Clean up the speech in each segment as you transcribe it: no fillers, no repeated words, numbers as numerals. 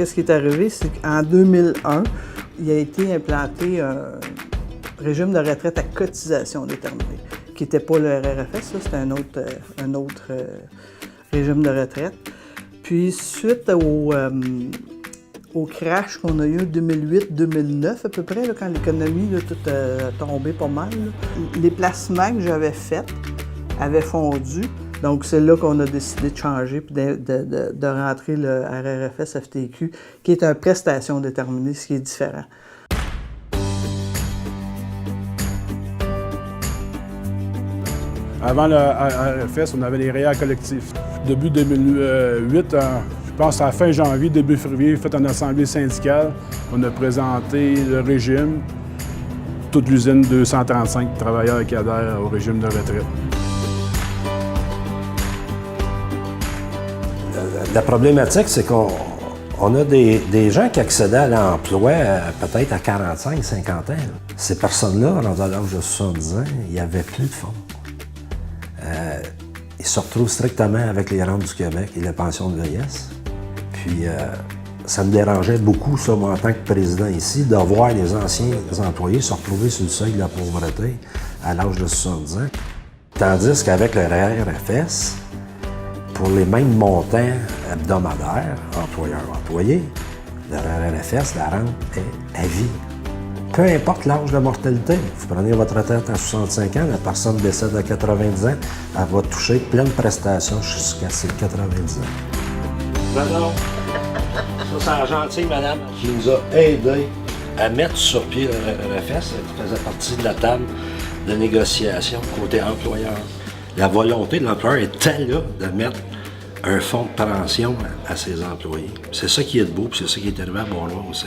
Qu'est-ce qui est arrivé, c'est qu'en 2001, il a été implanté un régime de retraite à cotisation déterminée, qui n'était pas le RRFS, c'était un autre régime de retraite. Puis, suite au crash qu'on a eu en 2008-2009 à peu près, là, quand l'économie tout a tombé pas mal, là, les placements que j'avais faits avaient fondu. Donc, c'est là qu'on a décidé de changer et de rentrer le RRFS FTQ, qui est une prestation déterminée, ce qui est différent. Avant le RRFS, on avait les REER collectifs. Début 2008, je pense à la fin janvier, début février, fait une assemblée syndicale. On a présenté le régime, toute l'usine 235 travailleurs qui adhèrent au régime de retraite. La problématique, c'est qu'on a des gens qui accédaient à l'emploi peut-être à 45, 50 ans. Ces personnes-là, rendant l'âge de 70 ans, il n'y avait plus de fonds. Ils se retrouvent strictement avec les rentes du Québec et la pension de vieillesse. Puis, ça me dérangeait beaucoup, ça, moi, en tant que président ici, de voir les anciens employés se retrouver sur le seuil de la pauvreté à l'âge de 70 ans. Tandis qu'avec le RRFS, pour les mêmes montants hebdomadaires, employeur-employé, le RRFS, la rente est à vie. Peu importe l'âge de mortalité, vous prenez votre retraite à 65 ans, la personne décède à 90 ans, elle va toucher plein de prestations jusqu'à ses 90 ans. Madame, ça c'est gentil, madame, qui nous a aidés à mettre sur pied le RRFS. Elle faisait partie de la table de négociation côté employeur. La volonté de l'employeur était là de mettre un fonds de pension à ses employés. C'est ça qui est beau, puis c'est ça qui est arrivé à Bois-Noir aussi.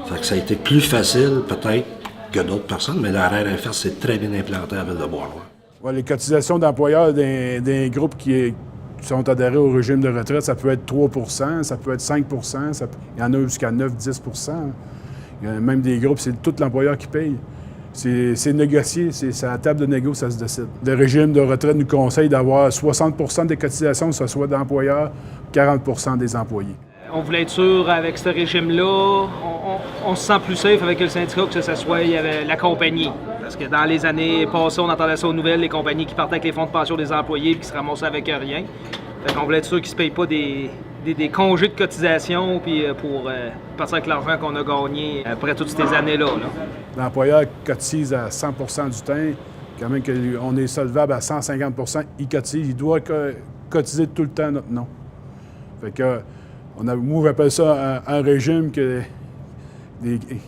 Fait que ça a été plus facile, peut-être, que d'autres personnes, mais la RRFS s'est très bien implantée à la ville de Bois-Noir. Ouais, les cotisations d'employeurs d'un groupe qui sont adhérés au régime de retraite, ça peut être 3 %, ça peut être 5 %, il y en a jusqu'à 9-10 %. Il y a même des groupes, c'est tout l'employeur qui paye. C'est négocié, c'est à la table de négo, ça se décide. Le régime de retraite nous conseille d'avoir 60 % des cotisations, que ce soit d'employeurs, 40 % des employés. On voulait être sûr, avec ce régime-là, on se sent plus safe avec le syndicat que ce soit la compagnie. Parce que dans les années passées, on entendait ça aux nouvelles, les compagnies qui partaient avec les fonds de pension des employés et qui se ramassaient avec rien. Fait qu'on voulait être sûr qu'ils ne se payent pas des congés de cotisation puis pour partir avec l'argent qu'on a gagné après toutes ces années-là. L'employeur cotise à 100 % du temps. Quand même qu'on est solvable à 150 %, il cotise. Il doit cotiser tout le temps notre nom. Fait que, moi, j'appelle ça un régime que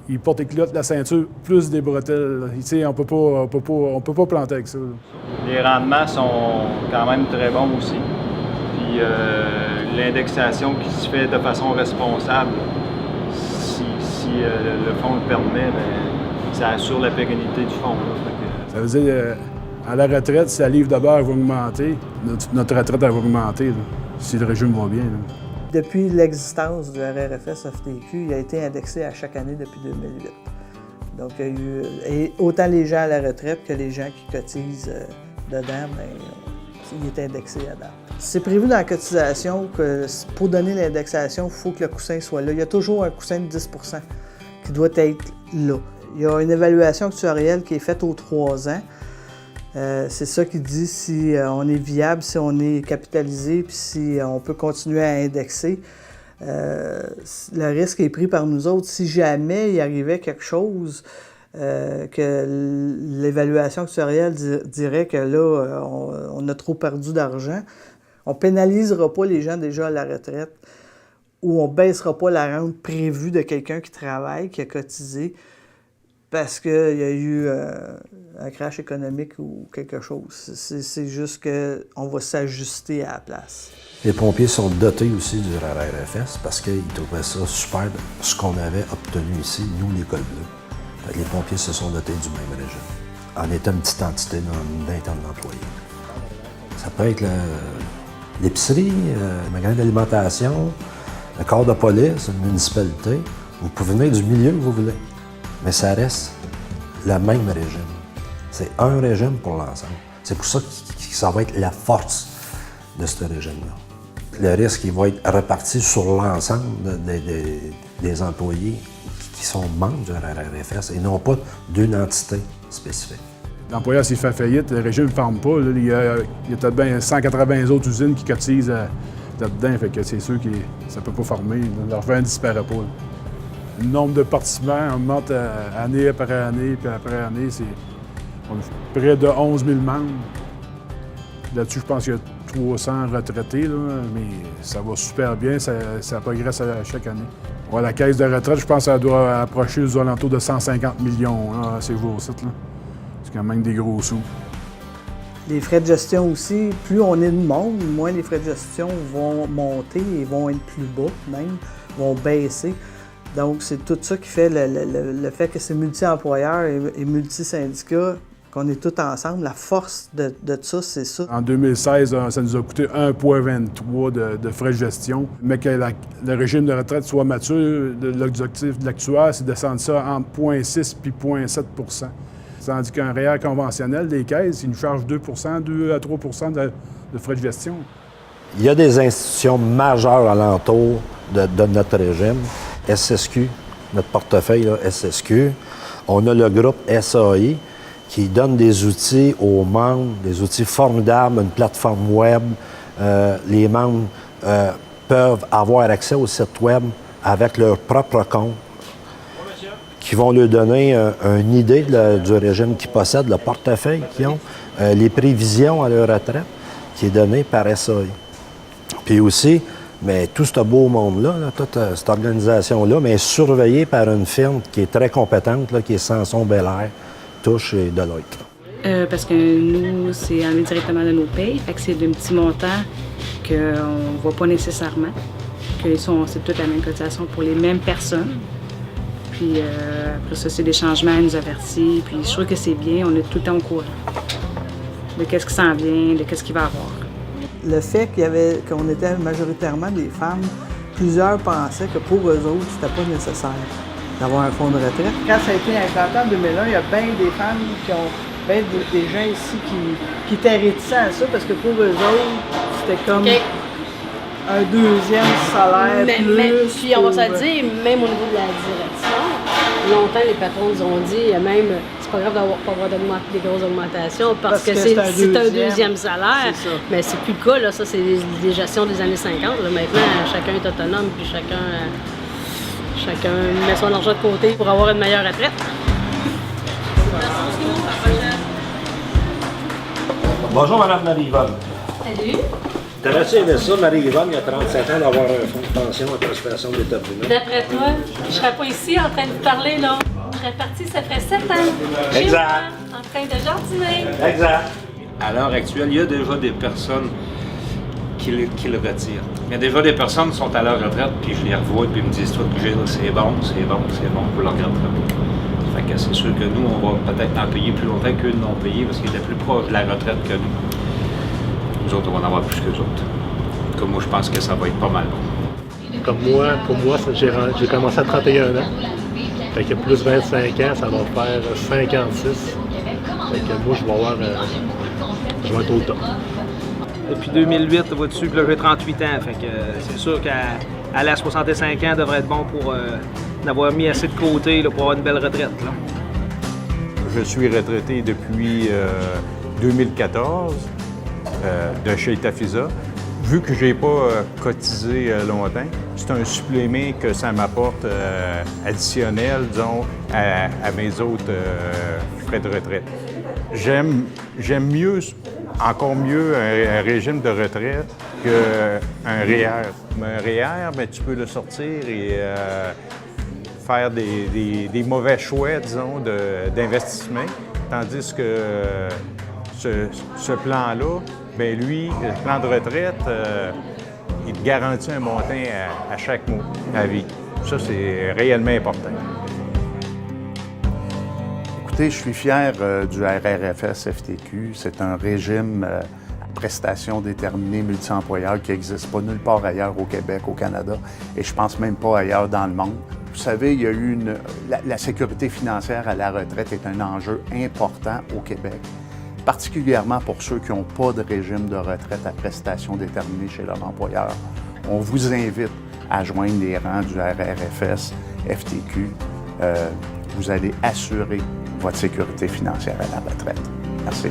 il porte les culottes, la ceinture, plus des bretelles. On peut pas planter avec ça. Les rendements sont quand même très bons aussi. Puis l'indexation qui se fait de façon responsable, si le fonds le permet, bien, ça assure la pérennité du fonds. Ça veut dire, à la retraite, si la livre de beurre va augmenter, notre retraite elle va augmenter, là, si le régime va bien. Là. Depuis l'existence du RRFS FTQ, il a été indexé à chaque année depuis 2008. Donc, il y a eu et autant les gens à la retraite que les gens qui cotisent dedans, bien, il est indexé à date. C'est prévu dans la cotisation que pour donner l'indexation, il faut que le coussin soit là. Il y a toujours un coussin de 10 % qui doit être là. Il y a une évaluation actuarielle qui est faite aux 3 ans. C'est ça qui dit si on est viable, si on est capitalisé, puis si on peut continuer à indexer. Le risque est pris par nous autres. Si jamais il arrivait quelque chose, que l'évaluation actuarielle dirait que là, on a trop perdu d'argent, on ne pénalisera pas les gens déjà à la retraite ou on ne baissera pas la rente prévue de quelqu'un qui travaille, qui a cotisé, parce qu'il y a eu un crash économique ou quelque chose. C'est juste qu'on va s'ajuster à la place. Les pompiers sont dotés aussi du RRFS parce qu'ils trouvaient ça super, ce qu'on avait obtenu ici, nous, l'École bleue. Les pompiers se sont dotés du même régime, en étant une petite entité d'une vingtaine d'employés. Ça peut être l'épicerie, le magasin d'alimentation, le corps de police, une municipalité. Vous pouvez venir du milieu que vous voulez. Mais ça reste le même régime. C'est un régime pour l'ensemble. C'est pour ça que ça va être la force de ce régime-là. Le risque, il va être réparti sur l'ensemble des employés qui sont membres du RRFS et non pas d'une entité spécifique. L'employeur, s'il fait faillite, le régime ne ferme pas. Là. Il y a peut-être bien 180 autres usines qui cotisent là-dedans. Fait que c'est sûr que ça ne peut pas fermer. Leur revenu ne disparaît pas. Là. Le nombre de participants augmente année après année, puis après année. On a près de 11 000 membres. Là-dessus, je pense qu'il y a 300 retraités, là, mais ça va super bien, ça progresse à chaque année. Ouais, la caisse de retraite, je pense que ça doit approcher aux alentours de 150 millions là, à ces jours-ci. C'est quand même des gros sous. Les frais de gestion aussi, plus on est de monde, moins les frais de gestion vont monter et vont être plus bas même, vont baisser. Donc, c'est tout ça qui fait le fait que c'est multi-employeurs et multi-syndicats, qu'on est tous ensemble. La force de ça, c'est ça. En 2016, ça nous a coûté 1,23 de frais de gestion. Mais que le régime de retraite soit mature, l'objectif de l'actuaire, c'est de descendre ça entre 0,6 et 0,7 %. Tandis qu'un REER conventionnel des caisses, il nous charge 2 à 3 de frais de gestion. Il y a des institutions majeures alentour de notre régime. SSQ, notre portefeuille, là, SSQ. On a le groupe SAI qui donne des outils aux membres, des outils formidables, une plateforme web. Les membres peuvent avoir accès au site web avec leur propre compte, qui vont leur donner une idée du régime qu'ils possèdent, le portefeuille qu'ils ont, les prévisions à leur retraite, qui est donné par SAI. Puis aussi, mais tout ce beau monde-là, toute cette organisation-là, mais est surveillée par une firme qui est très compétente, là, qui est Samson Belair, Touche et Deloitte. Parce que nous, c'est enlevé directement de nos payes, fait que c'est d'un petit montant qu'on ne voit pas nécessairement, que c'est toute la même cotisation pour les mêmes personnes. Puis après ça, c'est des changements, elle nous avertit, puis je trouve que c'est bien, on est tout le temps au courant de qu'est-ce qui s'en vient, de qu'est-ce qu'il va y avoir. Le fait qu'on était majoritairement des femmes, plusieurs pensaient que pour eux autres, c'était pas nécessaire d'avoir un fonds de retraite. Quand ça a été implanté en 2001, il y a bien des femmes qui ont, bien des gens ici qui étaient réticents à ça parce que pour eux autres, c'était comme un deuxième salaire plus. Puis on va se le dire, même au niveau de la direction, longtemps les patrons nous ont dit, même c'est pas grave d'avoir pas avoir des grosses augmentations parce que c'est un deuxième salaire. Mais c'est plus le cas, là, ça c'est des gestions des années 50. Là. Maintenant, chacun est autonome puis chacun met son argent de côté pour avoir une meilleure retraite. Bonjour, Mme Marie-Yvonne. Salut. T'aurais-tu aimé ça, Marie-Yvonne, il y a 37 ans, d'avoir un fonds de pension à prestation d'établisement? D'après toi, je serais pas ici en train de vous parler, là. Je serais partie, ça ferait 7 ans. Chez Exact. moi, en train de jardiner. Exact. À l'heure actuelle, il y a déjà des personnes qui le retirent. Il y a déjà des personnes qui sont à leur retraite, puis je les revois, puis ils me disent « Toi, Gilles, c'est bon, vous le regretterez pas. » Fait que c'est sûr que nous, on va peut-être en payer plus longtemps qu'eux n'ont payé, parce qu'ils étaient plus proches de la retraite que nous. Nous autres, on va en avoir plus qu'eux autres. Comme moi, je pense que ça va être pas mal bon. Comme moi, pour moi, j'ai commencé à 31 ans. Fait que plus 25 ans, ça va faire 56. Fait que moi, je vais être au top. Depuis 2008, vois-tu, puis là, j'ai 38 ans. Fait que c'est sûr qu'à la 65 ans, devrait être bon pour d'avoir mis assez de côté là, pour avoir une belle retraite. Là. Je suis retraité depuis 2014 de chez Tafisa. Vu que je n'ai pas cotisé longtemps, c'est un supplément que ça m'apporte additionnel, disons, à mes autres frais de retraite. J'aime mieux, encore mieux, un régime de retraite qu'un REER. Un REER, bien, tu peux le sortir et faire des mauvais choix, disons, d'investissement. Tandis que ce plan-là, bien lui, le plan de retraite, il te garantit un montant à chaque mois, à vie. Ça, c'est réellement important. Écoutez, je suis fier du RRFS FTQ. C'est un régime à prestations déterminées multi-employeurs qui n'existe pas nulle part ailleurs au Québec, au Canada, et je pense même pas ailleurs dans le monde. Vous savez, il y a eu la sécurité financière à la retraite est un enjeu important au Québec. particulièrement pour ceux qui n'ont pas de régime de retraite à prestation déterminée chez leur employeur. On vous invite à joindre les rangs du RRFS, FTQ. Vous allez assurer votre sécurité financière à la retraite. Merci.